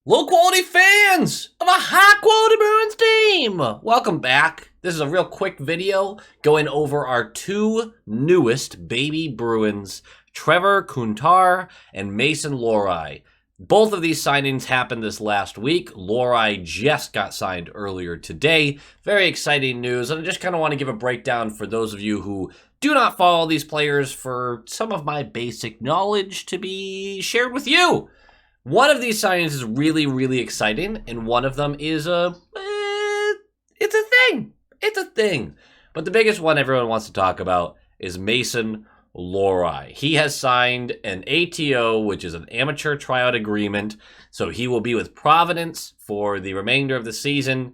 Low quality fans of a high quality Bruins team! Welcome back. This is a real quick video going over our two newest baby Bruins, Trevor, Kuntar, and Mason Lohrei. Both of these signings happened this last week. Lohrei just got signed earlier today. Very exciting news, and I just kind of want to give a breakdown for those of you who do not follow these players for some of my basic knowledge to be shared with you. One of these signings is really, really exciting, and one of them is it's a thing. It's a thing. But the biggest one everyone wants to talk about is Mason Lohrei. He has signed an ATO, which is an amateur tryout agreement, so he will be with Providence for the remainder of the season.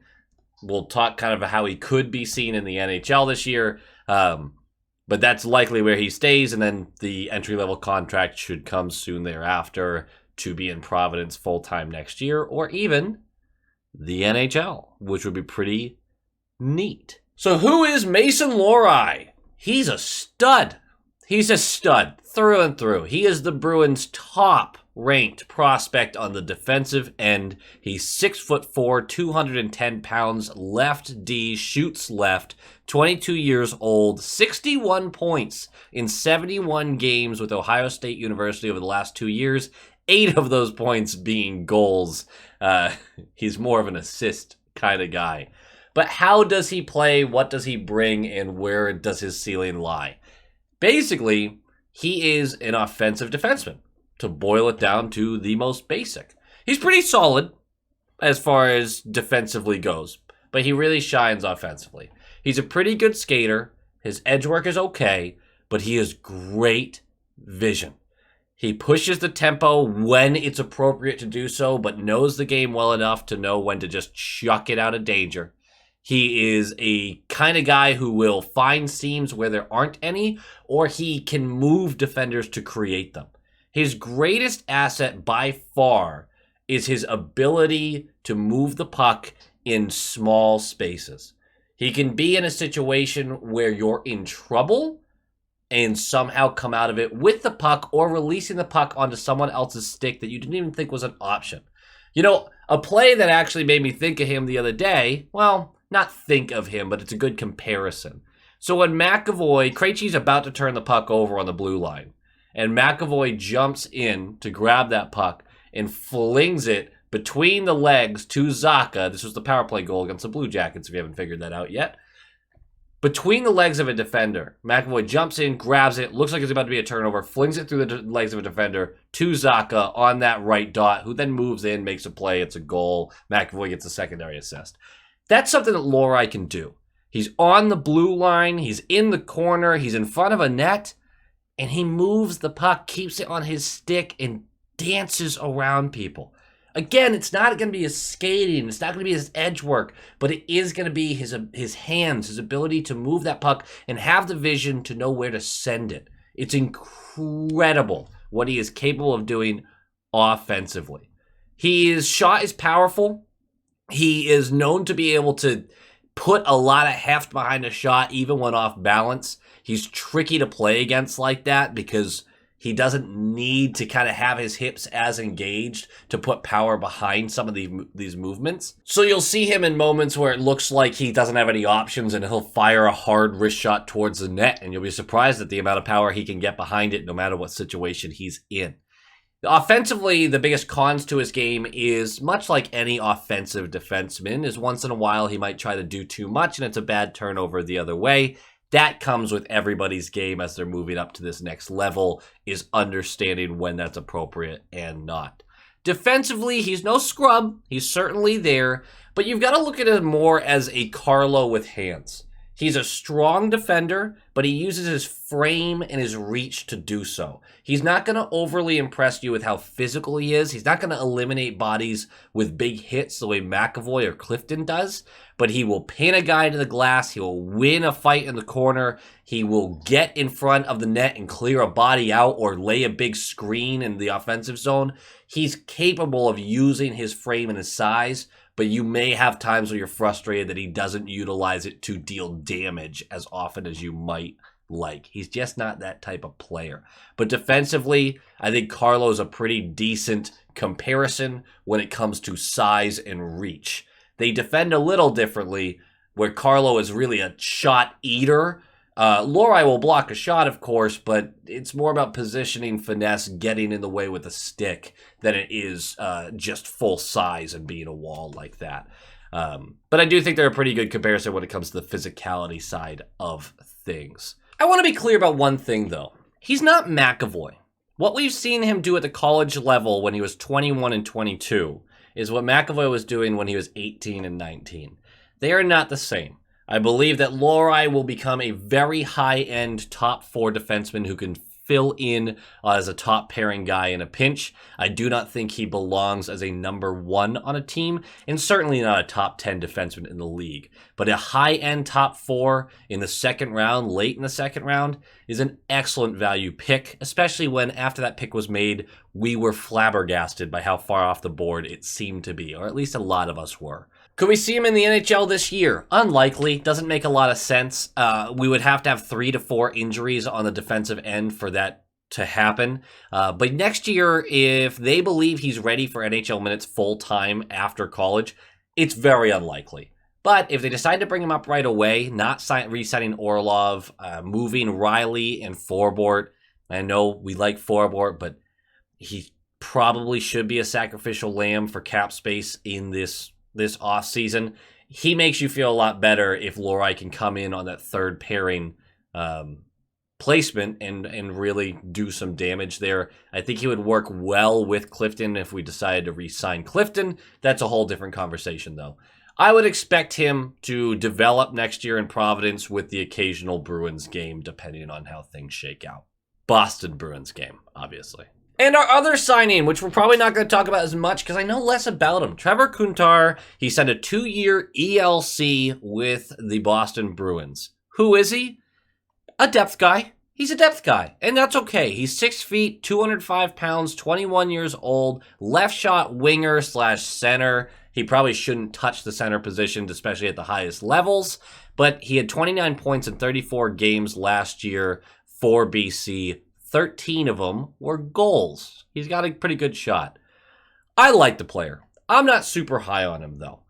We'll talk kind of how he could be seen in the NHL this year, but that's likely where he stays, and then the entry-level contract should come soon thereafter to be in Providence full-time next year, or even the NHL, which would be pretty neat. So who is Mason Lohrei? He's a stud. He's a stud through and through. He is the Bruins' top-ranked prospect on the defensive end. He's 6'4", 210 pounds, left D, shoots left, 22 years old, 61 points in 71 games with Ohio State University over the last 2 years. 8 of those points being goals. He's more of an assist kind of guy. But how does he play? What does he bring? And where does his ceiling lie? Basically, he is an offensive defenseman, to boil it down to the most basic. He's pretty solid as far as defensively goes, but he really shines offensively. He's a pretty good skater. His edge work is okay, but he has great vision. He pushes the tempo when it's appropriate to do so, but knows the game well enough to know when to just chuck it out of danger. He is a kind of guy who will find seams where there aren't any, or he can move defenders to create them. His greatest asset by far is his ability to move the puck in small spaces. He can be in a situation where you're in trouble and somehow come out of it with the puck or releasing the puck onto someone else's stick that you didn't even think was an option. You know, a play that actually made me think of him the other day, well, not think of him, but it's a good comparison. So when Krejci's about to turn the puck over on the blue line, and McAvoy jumps in to grab that puck and flings it between the legs to Zacha. This was the power play goal against the Blue Jackets, if you haven't figured that out yet. Between the legs of a defender, McAvoy jumps in, grabs it, looks like it's about to be a turnover, flings it through the legs of a defender to Zacha on that right dot, who then moves in, makes a play, it's a goal. McAvoy gets a secondary assist. That's something that Lohrei can do. He's on the blue line, he's in the corner, he's in front of a net, and he moves the puck, keeps it on his stick, and dances around people. Again, it's not going to be his skating, it's not going to be his edge work, but it is going to be his hands, his ability to move that puck and have the vision to know where to send it. It's incredible what he is capable of doing offensively. His shot is powerful. He is known to be able to put a lot of heft behind a shot even when off balance. He's tricky to play against like that because he doesn't need to kind of have his hips as engaged to put power behind some of these movements. So you'll see him in moments where it looks like he doesn't have any options and he'll fire a hard wrist shot towards the net, and you'll be surprised at the amount of power he can get behind it no matter what situation he's in. Offensively, the biggest cons to his game is, much like any offensive defenseman, is once in a while he might try to do too much and it's a bad turnover the other way. That comes with everybody's game as they're moving up to this next level, is understanding when that's appropriate and not. Defensively, he's no scrub. He's certainly there, but you've got to look at him more as a Carlo with hands. He's a strong defender, but he uses his frame and his reach to do so. He's not going to overly impress you with how physical he is. He's not going to eliminate bodies with big hits the way McAvoy or Clifton does, but he will pin a guy to the glass. He will win a fight in the corner. He will get in front of the net and clear a body out or lay a big screen in the offensive zone. He's capable of using his frame and his size, but you may have times where you're frustrated that he doesn't utilize it to deal damage as often as you might like. He's just not that type of player. But defensively, I think Carlo's a pretty decent comparison when it comes to size and reach. They defend a little differently, where Carlo is really a shot eater. Lohrei will block a shot, of course, but it's more about positioning, finesse, getting in the way with a stick than it is just full size and being a wall like that. But I do think they're a pretty good comparison when it comes to the physicality side of things. I want to be clear about one thing, though. He's not McAvoy. What we've seen him do at the college level when he was 21 and 22 is what McAvoy was doing when he was 18 and 19. They are not the same. I believe that Lohrei will become a very high-end top 4 defenseman who can fill in as a top pairing guy in a pinch. I do not think he belongs as a number 1 on a team, and certainly not a top 10 defenseman in the league. But a high-end top 4 in the second round, late in the second round, is an excellent value pick, especially when after that pick was made, we were flabbergasted by how far off the board it seemed to be, or at least a lot of us were. Could we see him in the NHL this year? Unlikely. Doesn't make a lot of sense. We would have to have 3 to 4 injuries on the defensive end for that to happen. But next year, if they believe he's ready for NHL minutes full-time after college, it's very unlikely. But if they decide to bring him up right away, not re-signing Orlov, moving Riley and Forbort, I know we like Forbort, but he probably should be a sacrificial lamb for cap space in this offseason. He makes you feel a lot better if Lohrei can come in on that third pairing placement and really do some damage there. I think he would work well with Clifton if we decided to re-sign Clifton. That's a whole different conversation, though. I would expect him to develop next year in Providence with the occasional Bruins game, depending on how things shake out. Boston Bruins game, obviously. And our other signing, which we're probably not going to talk about as much because I know less about him. Trevor Kuntar, he signed a 2-year ELC with the Boston Bruins. Who is he? A depth guy. He's a depth guy, and that's okay. He's 6 feet, 205 pounds, 21 years old, left shot winger / center. He probably shouldn't touch the center position, especially at the highest levels, but he had 29 points in 34 games last year for BC. 13 of them were goals. He's got a pretty good shot. I like the player. I'm not super high on him, though.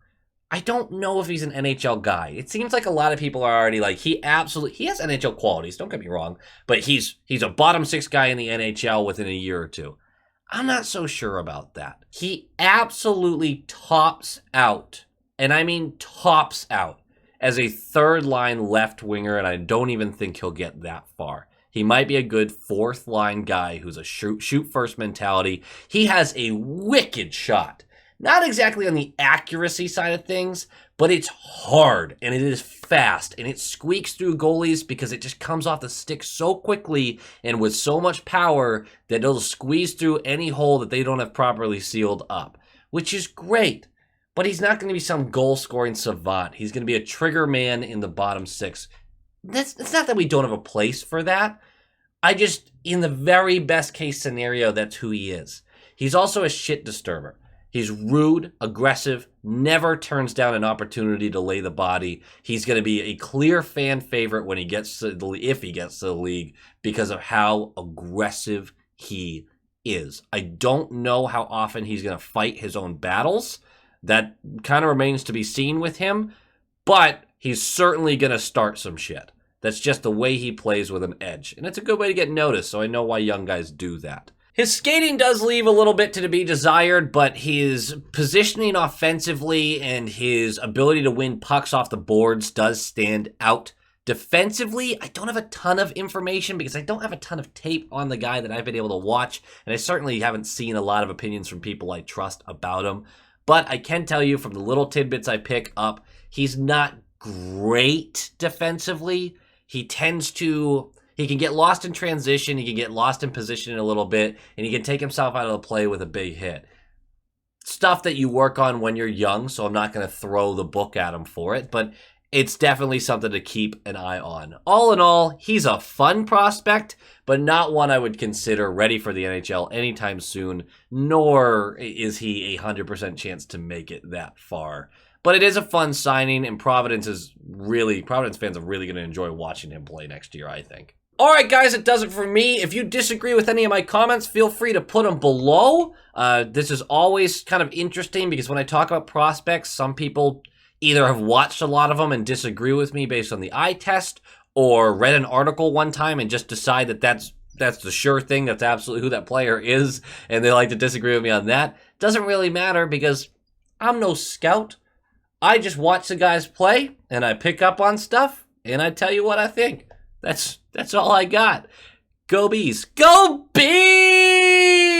I don't know if he's an NHL guy. It seems like a lot of people are already like, he has NHL qualities, don't get me wrong, but he's a bottom 6 guy in the NHL within a year or two. I'm not so sure about that. He absolutely tops out, and I mean tops out, as a third-line left winger, and I don't even think he'll get that far. He might be a good fourth-line guy who's a shoot-first mentality. He has a wicked shot. Not exactly on the accuracy side of things, but it's hard, and it is fast, and it squeaks through goalies because it just comes off the stick so quickly and with so much power that it'll squeeze through any hole that they don't have properly sealed up, which is great. But he's not going to be some goal-scoring savant. He's going to be a trigger man in the bottom 6. It's not that we don't have a place for that. In the very best case scenario, that's who he is. He's also a shit disturber. He's rude, aggressive, never turns down an opportunity to lay the body. He's going to be a clear fan favorite when he gets to if he gets to the league because of how aggressive he is. I don't know how often he's going to fight his own battles. That kind of remains to be seen with him, but he's certainly going to start some shit. That's just the way he plays with an edge. And it's a good way to get noticed, so I know why young guys do that. His skating does leave a little bit to be desired, but his positioning offensively and his ability to win pucks off the boards does stand out. Defensively, I don't have a ton of information because I don't have a ton of tape on the guy that I've been able to watch, and I certainly haven't seen a lot of opinions from people I trust about him. But I can tell you from the little tidbits I pick up, he's not great defensively. He can get lost in transition, he can get lost in position a little bit, and he can take himself out of the play with a big hit. Stuff that you work on when you're young, so I'm not going to throw the book at him for it, but it's definitely something to keep an eye on. All in all, he's a fun prospect, but not one I would consider ready for the NHL anytime soon, nor is he a 100% chance to make it that far. But it is a fun signing, and Providence fans are really going to enjoy watching him play next year, I think. All right, guys, it does it for me. If you disagree with any of my comments, feel free to put them below. This is always kind of interesting because when I talk about prospects, some people either have watched a lot of them and disagree with me based on the eye test, or read an article one time and just decide that that's the sure thing, that's absolutely who that player is, and they like to disagree with me on that. Doesn't really matter because I'm no scout. I just watch the guys play, and I pick up on stuff, and I tell you what I think. That's all I got. Go Bees. Go Bees!